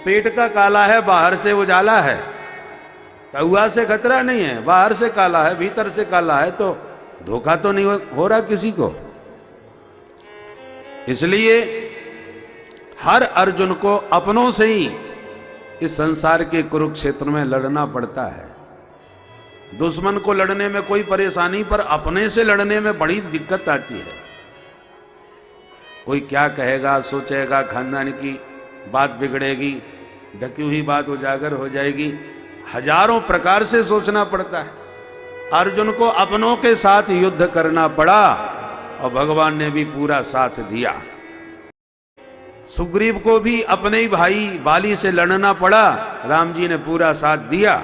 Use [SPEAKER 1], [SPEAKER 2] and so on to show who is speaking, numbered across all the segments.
[SPEAKER 1] पेट का काला है, बाहर से उजाला है। कौआ से खतरा नहीं है, बाहर से काला है, भीतर से काला है, तो धोखा तो नहीं हो रहा किसी को। इसलिए हर अर्जुन को अपनों से ही इस संसार के कुरुक्षेत्र में लड़ना पड़ता है। दुश्मन को लड़ने में कोई परेशानी, पर अपने से लड़ने में बड़ी दिक्कत आती है। कोई क्या कहेगा, सोचेगा, खानदान की बात बिगड़ेगी, ढकी हुई बात उजागर हो जाएगी, हजारों प्रकार से सोचना पड़ता है। अर्जुन को अपनों के साथ युद्ध करना पड़ा और भगवान ने भी पूरा साथ दिया। सुग्रीव को भी अपने ही भाई बाली से लड़ना पड़ा, राम जी ने पूरा साथ दिया।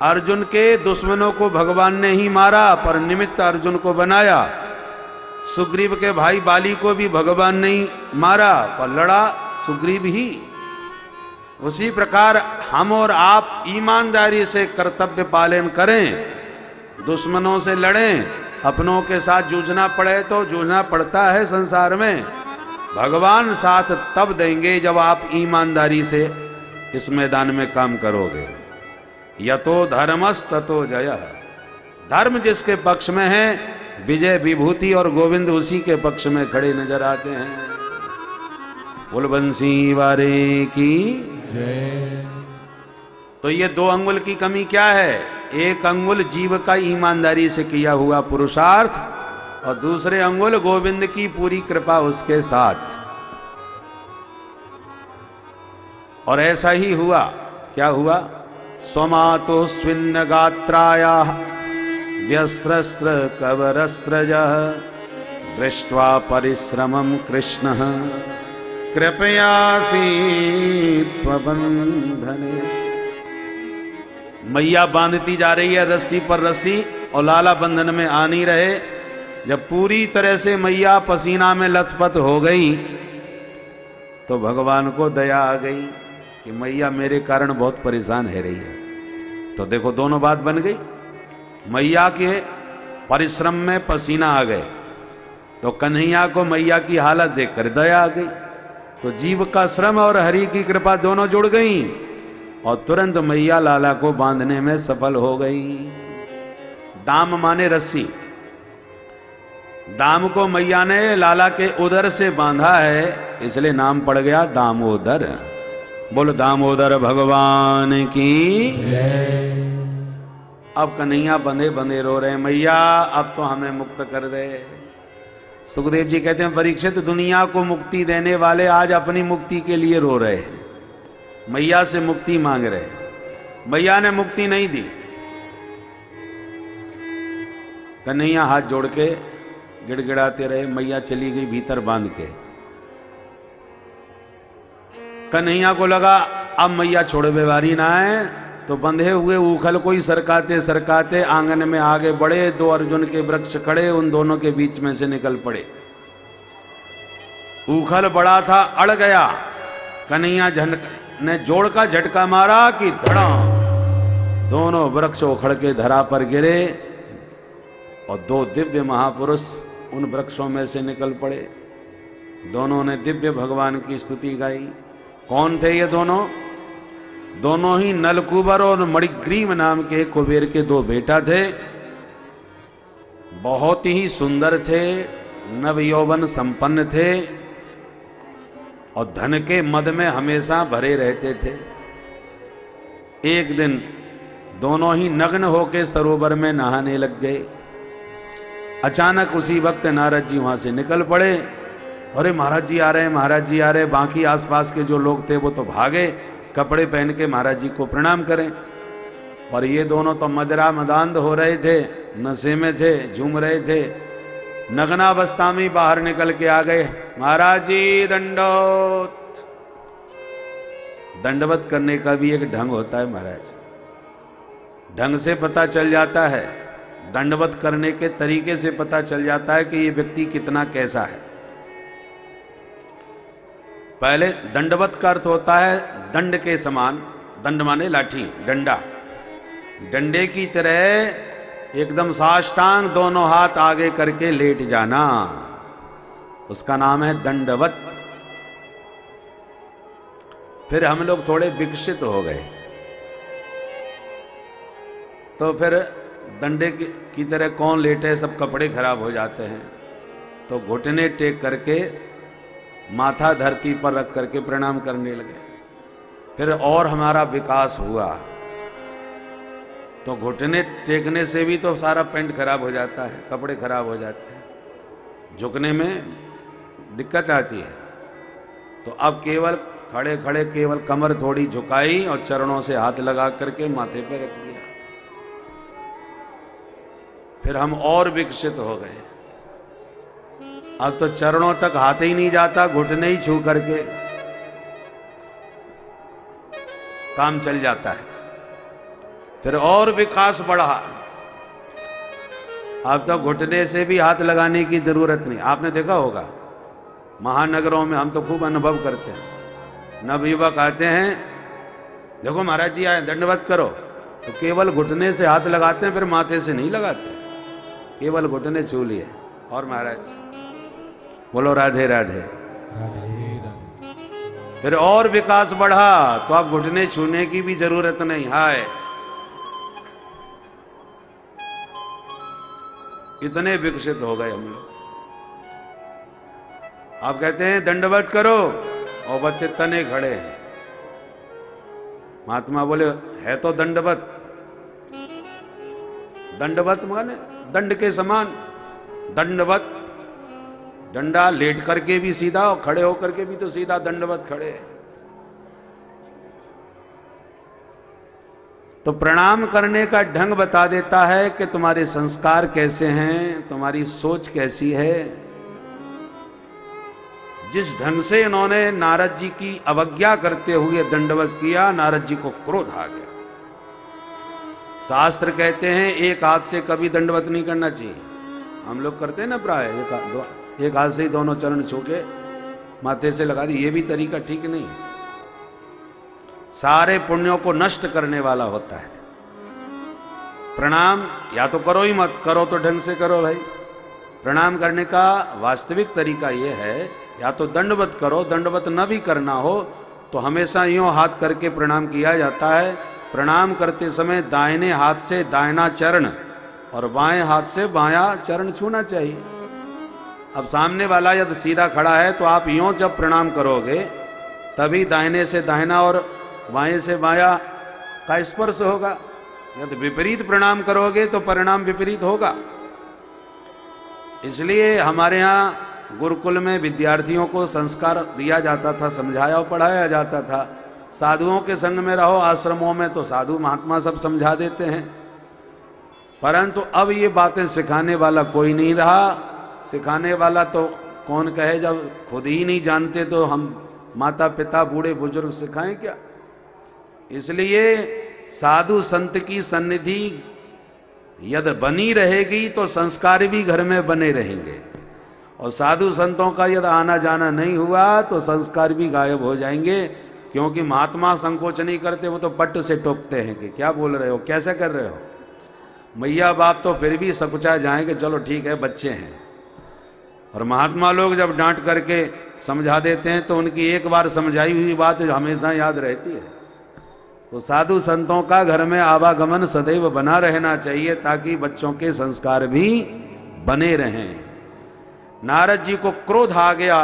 [SPEAKER 1] अर्जुन के दुश्मनों को भगवान ने ही मारा, पर निमित्त अर्जुन को बनाया। सुग्रीव के भाई बाली को भी भगवान ने ही मारा, पर लड़ा सुग्रीव ही। उसी प्रकार हम और आप ईमानदारी से कर्तव्य पालन करें, दुश्मनों से लड़ें, अपनों के साथ जूझना पड़े तो जूझना पड़ता है संसार में। भगवान साथ तब देंगे जब आप ईमानदारी से इस मैदान में काम करोगे। यतो धर्मस् ततो जयः। धर्म जिसके पक्ष में है, विजय विभूति और गोविंद उसी के पक्ष में खड़े नजर आते हैं। बोल बंसी वारे की जय। तो ये 2 अंगुल की कमी क्या है? 1 अंगुल जीव का ईमानदारी से किया हुआ पुरुषार्थ, और दूसरे अंगुल गोविंद की पूरी कृपा उसके साथ। और ऐसा ही हुआ। क्या हुआ? स्वमातो स्विन्न गात्राया व्यस्त्रस्त्र कवरस्त्रजः दृष्ट्वा परिश्रमं कृष्णः कृपयासी स्वबंधने। मैया बांधती जा रही है रस्सी पर रस्सी, और लाला बंधन में आ नहीं रहे। जब पूरी तरह से मैया पसीना में लथपथ हो गई, तो भगवान को दया आ गई कि मैया मेरे कारण बहुत परेशान है रही है। तो देखो दोनों बात बन गई। मैया के परिश्रम में पसीना आ गए, तो कन्हैया को मैया की हालत देखकर दया आ गई। तो जीव का श्रम और हरि की कृपा दोनों जुड़ गई, और तुरंत मैया लाला को बांधने में सफल हो गई। दाम माने रस्सी। दाम को मैया ने लाला के उदर से बांधा है, इसलिए नाम पड़ गया दामोदर। बोलो दामोदर भगवान की जय। अब कन्हैया बंधे बंधे रो रहे हैं, मैया अब तो हमें मुक्त कर दे। सुखदेव जी कहते हैं, परीक्षित दुनिया को मुक्ति देने वाले आज अपनी मुक्ति के लिए रो रहे हैं, मैया से मुक्ति मांग रहे हैं। मैया ने मुक्ति नहीं दी। कन्हैया हाथ जोड़ के गिड़गिड़ाते रहे, मैया चली गई भीतर बांध के। कन्हैया को लगा अब मैया छोड़वे वारी ना है, तो बंधे हुए ऊखल को ही सरकाते सरकाते आंगन में आगे बढ़े। 2 अर्जुन के वृक्ष खड़े, उन दोनों के बीच में से निकल पड़े। ऊखल बड़ा था, अड़ गया। कन्हैया ने जोड़ का झटका मारा कि धड़ा, दोनों वृक्ष उखड़ के धरा पर गिरे, और 2 दिव्य महापुरुष उन वृक्षों में से निकल पड़े। दोनों ने दिव्य भगवान की स्तुति गाई। कौन थे ये दोनों? दोनों ही नलकुबर और मणिग्रीव नाम के कुबेर के 2 बेटा थे। बहुत ही सुंदर थे, नवयौवन संपन्न थे, और धन के मद में हमेशा भरे रहते थे। एक दिन दोनों ही नग्न होकर सरोवर में नहाने लग गए। अचानक उसी वक्त नारद जी वहां से निकल पड़े। अरे महाराज जी आ रहे हैं, महाराज जी आ रहे हैं। बाकी आसपास के जो लोग थे वो तो भागे, कपड़े पहन के महाराज जी को प्रणाम करें। और ये दोनों तो मदरा मदांध हो रहे थे, नशे में थे, झूम रहे थे। नग्नावस्था में बाहर निकल के आ गए, महाराज जी दंडोत। दंडवत करने का भी एक ढंग होता है महाराज, ढंग से पता चल जाता है। दंडवत करने के तरीके से पता चल जाता है कि ये व्यक्ति कितना कैसा है। पहले दंडवत का अर्थ होता है दंड के समान, दंड माने लाठी, डंडा, डंडे की तरह एकदम साष्टांग दोनों हाथ आगे करके लेट जाना, उसका नाम है दंडवत। फिर हम लोग थोड़े विकसित हो गए, तो फिर डंडे की तरह कौन लेटे, सब कपड़े खराब हो जाते हैं, तो घुटने टेक करके माथा धरती पर रख करके प्रणाम करने लगे। फिर और हमारा विकास हुआ, तो घुटने टेकने से भी तो सारा पेंट खराब हो जाता है, कपड़े खराब हो जाते हैं, झुकने में दिक्कत आती है। तो अब केवल खड़े खड़े केवल कमर थोड़ी झुकाई और चरणों से हाथ लगा करके माथे पर रख दिया। फिर हम और विकसित हो गए, अब तो चरणों तक हाथ ही नहीं जाता, घुटने ही छू करके काम चल जाता है। फिर और विकास बढ़ा, अब तो घुटने से भी हाथ लगाने की जरूरत नहीं। आपने देखा होगा महानगरों में, हम तो खूब अनुभव करते हैं, नवयुवक आते हैं, देखो महाराज जी आए दंडवत करो, तो केवल घुटने से हाथ लगाते हैं, फिर माथे से नहीं लगाते, केवल घुटने छू लिए। और महाराज बोलो राधे राधे। फिर और विकास बढ़ा, तो अब घुटने छूने की भी जरूरत नहीं। हाय, इतने विकसित हो गए हम लोग। आप कहते हैं दंडवत करो और बच्चे तने खड़े हैं। महात्मा बोले है तो दंडवत, दंडवत माने दंड के समान, दंडवत, डंडा लेट करके भी सीधा और खड़े होकर के भी तो सीधा, दंडवत खड़े। तो प्रणाम करने का ढंग बता देता है कि तुम्हारे संस्कार कैसे हैं, तुम्हारी सोच कैसी है। जिस ढंग से इन्होंने नारद जी की अवज्ञा करते हुए दंडवत किया, नारद जी को क्रोध आ गया। शास्त्र कहते हैं एक हाथ से कभी दंडवत नहीं करना चाहिए। हम लोग करते हैं ना प्राय, एक हाथ से ही दोनों चरण छू के माथे से लगा दी, ये भी तरीका ठीक नहीं, सारे पुण्यों को नष्ट करने वाला होता है। प्रणाम या तो करो ही मत, करो तो ढंग से करो भाई। प्रणाम करने का वास्तविक तरीका यह है, या तो दंडवत करो, दंडवत न भी करना हो तो हमेशा यूं हाथ करके प्रणाम किया जाता है। प्रणाम करते समय दाहिने हाथ से दाहिना चरण और बाएं हाथ से बायां चरण छूना चाहिए। अब सामने वाला यदि सीधा खड़ा है तो आप यूं जब प्रणाम करोगे तभी दाहिने से दाहिना और बाएं से बायां का स्पर्श होगा। यदि विपरीत प्रणाम करोगे तो परिणाम विपरीत होगा। इसलिए हमारे यहाँ गुरुकुल में विद्यार्थियों को संस्कार दिया जाता था, समझाया और पढ़ाया जाता था। साधुओं के संग में रहो, आश्रमों में तो साधु महात्मा सब समझा देते हैं, परंतु अब ये बातें सिखाने वाला कोई नहीं रहा। सिखाने वाला तो कौन कहे, जब खुद ही नहीं जानते तो हम माता पिता बूढ़े बुजुर्ग सिखाएं क्या। इसलिए साधु संत की सन्निधि यदि बनी रहेगी तो संस्कार भी घर में बने रहेंगे, और साधु संतों का यदि आना जाना नहीं हुआ तो संस्कार भी गायब हो जाएंगे। क्योंकि महात्मा संकोच नहीं करते, वो तो पट्ट से टोकते हैं कि क्या बोल रहे हो, कैसे कर रहे हो। मैया बाप तो फिर भी सकुचा जाएंगे, चलो ठीक है बच्चे हैं। और महात्मा लोग जब डांट करके समझा देते हैं तो उनकी एक बार समझाई हुई बात हमेशा याद रहती है। तो साधु संतों का घर में आवागमन सदैव बना रहना चाहिए, ताकि बच्चों के संस्कार भी बने रहें। नारद जी को क्रोध आ गया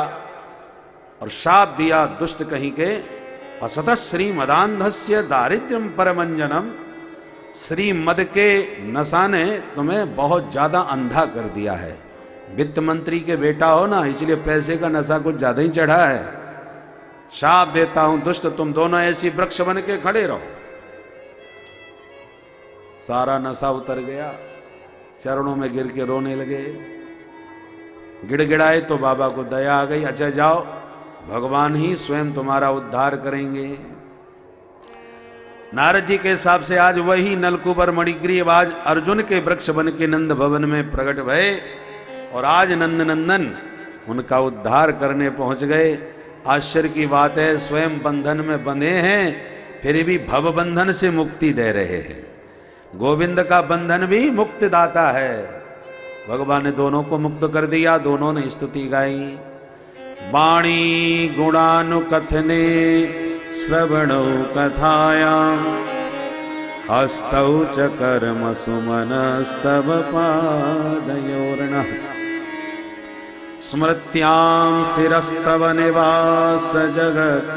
[SPEAKER 1] और शाप दिया दुष्ट कहीं के, असत श्रीमदांधस्य दारिद्र्यम परमंजनम। श्री मद के नशा ने तुम्हें बहुत ज्यादा अंधा कर दिया है। वित्त मंत्री के बेटा हो ना, इसलिए पैसे का नशा कुछ ज्यादा ही चढ़ा है। शाप देता हूं दुष्ट, तुम दोनों ऐसी वृक्ष बन के खड़े रहो। सारा नशा उतर गया, चरणों में गिर के रोने लगे, गिड़गिड़ाए तो बाबा को दया आ गई। अच्छा जाओ, भगवान ही स्वयं तुम्हारा उद्धार करेंगे। नारद जी के हिसाब से आज वही नलकुबर मणिग्रीव आज अर्जुन के वृक्ष बन के नंद भवन में प्रकट भये, और आज नंद नंदन उनका उद्धार करने पहुंच गए। आश्चर्य की बात है, स्वयं बंधन में बंधे हैं फिर भी भव बंधन से मुक्ति दे रहे हैं। गोविंद का बंधन भी मुक्तिदाता है। भगवान ने दोनों को मुक्त कर दिया, दोनों ने स्तुति गाई। वाणी गुणानुकथने श्रवणौ कथायां हस्तौ च कर्म सुमनस्तव पादयोर्नः स्मृत्यां शिरस्तव निवास जगत्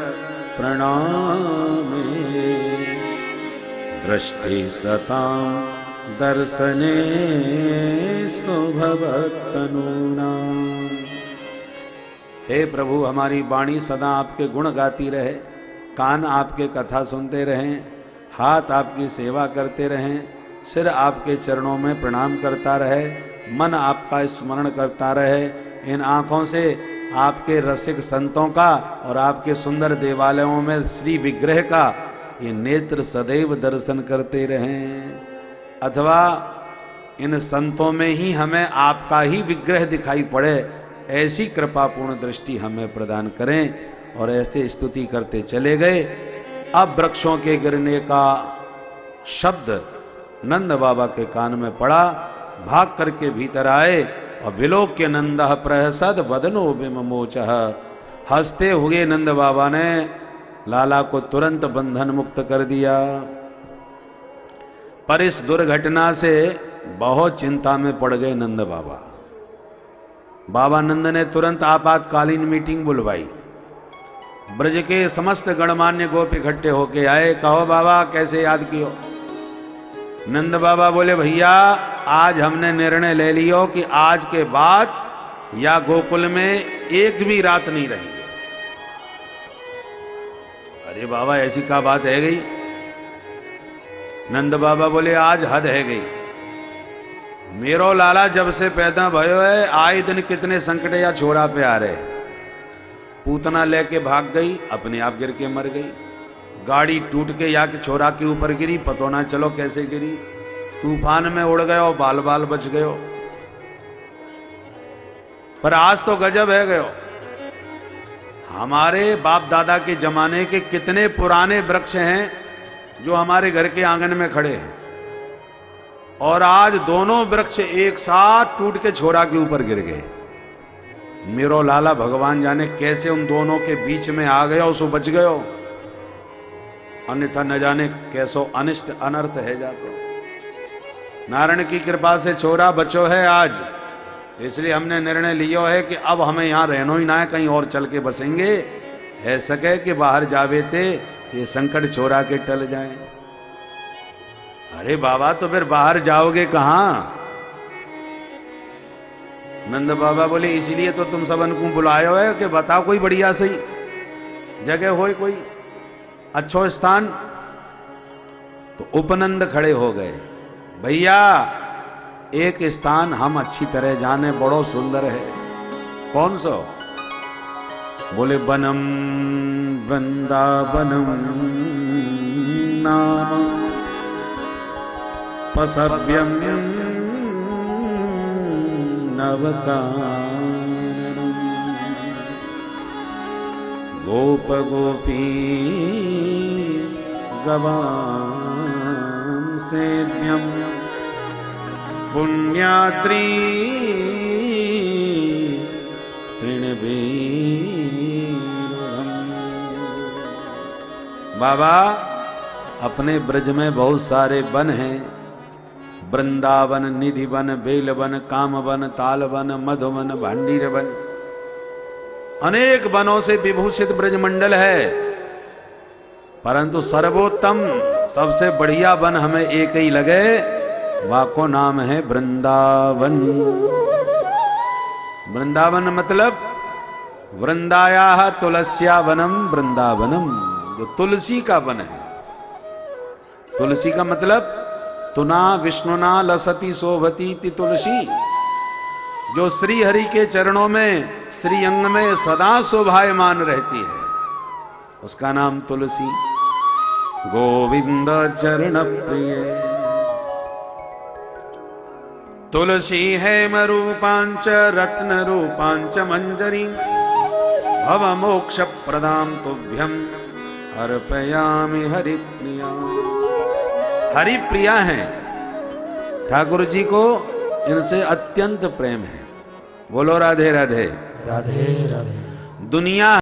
[SPEAKER 1] प्रणामे दृष्टि सतां दर्शने भवत्तनूनाम्। हे प्रभु, हमारी वाणी सदा आपके गुण गाती रहे, कान आपके कथा सुनते रहें, हाथ आपकी सेवा करते रहें, सिर आपके चरणों में प्रणाम करता रहे, मन आपका स्मरण करता रहे, इन आँखों से आपके रसिक संतों का और आपके सुंदर देवालयों में श्री विग्रह का ये नेत्र सदैव दर्शन करते रहें, अथवा इन संतों में ही हमें आपका ही विग्रह दिखाई पड़े, ऐसी कृपापूर्ण दृष्टि हमें प्रदान करें। और ऐसे स्तुति करते चले गए। अब वृक्षों के गिरने का शब्द नंद बाबा के कान में पड़ा, भाग करके भीतर आए और विलोक्य नंदः प्रहसद वदनो विमोचः। हंसते हुए नंद बाबा ने लाला को तुरंत बंधन मुक्त कर दिया। पर इस दुर्घटना से बहुत चिंता में पड़ गए नंद बाबा। बाबा नंद ने तुरंत आपातकालीन मीटिंग बुलवाई। ब्रज के समस्त गणमान्य गोप इकट्ठे होके आए। कहो बाबा, कैसे याद कियो? नंद बाबा बोले, भैया आज हमने निर्णय ले लियो कि आज के बाद या गोकुल में एक भी रात नहीं रहेंगे। अरे बाबा, ऐसी क्या बात है गई? नंद बाबा बोले, आज हद है गई। मेरो लाला जब से पैदा भयो है, आए दिन कितने संकट या छोरा पे आ रहे। पूतना लेके भाग गई, अपने आप गिर के मर गई। गाड़ी टूट के या के छोरा के ऊपर गिरी, पतो ना चलो कैसे गिरी। तूफान में उड़ गयो, बाल बाल बच गयो। पर आज तो गजब है गयो। हमारे बाप दादा के जमाने के कितने पुराने वृक्ष हैं जो हमारे घर के आंगन में खड़े हैं, और आज दोनों वृक्ष एक साथ टूट के छोरा के ऊपर गिर गए। मेरो लाला भगवान जाने कैसे उन दोनों के बीच में आ गया, उसको बच गयो, अन्यथा न जाने कैसो अनिष्ट अनर्थ है जातो। नारायण की कृपा से छोरा बचो है आज, इसलिए हमने निर्णय लियो है कि अब हमें यहाँ रहना ही ना है, कहीं और चल के बसेंगे। है सके कि बाहर जावे थे ये संकट छोरा के टल जाए। अरे बाबा, तो फिर बाहर जाओगे कहाँ? नंद बाबा बोले, इसलिए तो तुम सबन को बुलायो है कि बताओ कोई बढ़िया सही जगह हो, कोई अच्छो स्थान। तो उपनंद खड़े हो गए। भैया, एक स्थान हम अच्छी तरह जाने, बड़ो सुंदर है। कौन सो? बोले, वनम वृंदावनम नाम पसव्यम नवकाननम् गोप गोपी गवां सेव्यं पुण्याद्री तृणबीरुहम्। बाबा, अपने ब्रज में बहुत सारे वन हैं। वृंदावन, निधि वन, बेल वन, काम वन, ताल वन, मधुवन, भांडीर वन, अनेक वनों से विभूषित ब्रजमंडल है। परंतु सर्वोत्तम, सबसे बढ़िया वन हमें एक ही लगे, वाको नाम है वृंदावन। वृंदावन मतलब वृंदाया तुलस्या वनम वृंदावनम, जो तुलसी का वन है। तुलसी का मतलब तुना विष्णुना लसती शोभती ति तुलसी, जो श्री हरि के चरणों में, श्री अंग में सदा शोभायमान रहती है, उसका नाम तुलसी। गोविंद चरण प्रिय तुलसी है मरूपांच रत्न रूपांच मंजरी भव मोक्ष प्रदाम तुभ्यम अर्पयामि हरिप्रिया। हरिप्रिया हैं, ठाकुर जी को इनसे अत्यंत प्रेम है। बोलो राधे राधे।
[SPEAKER 2] राधे राधे।
[SPEAKER 1] दुनिया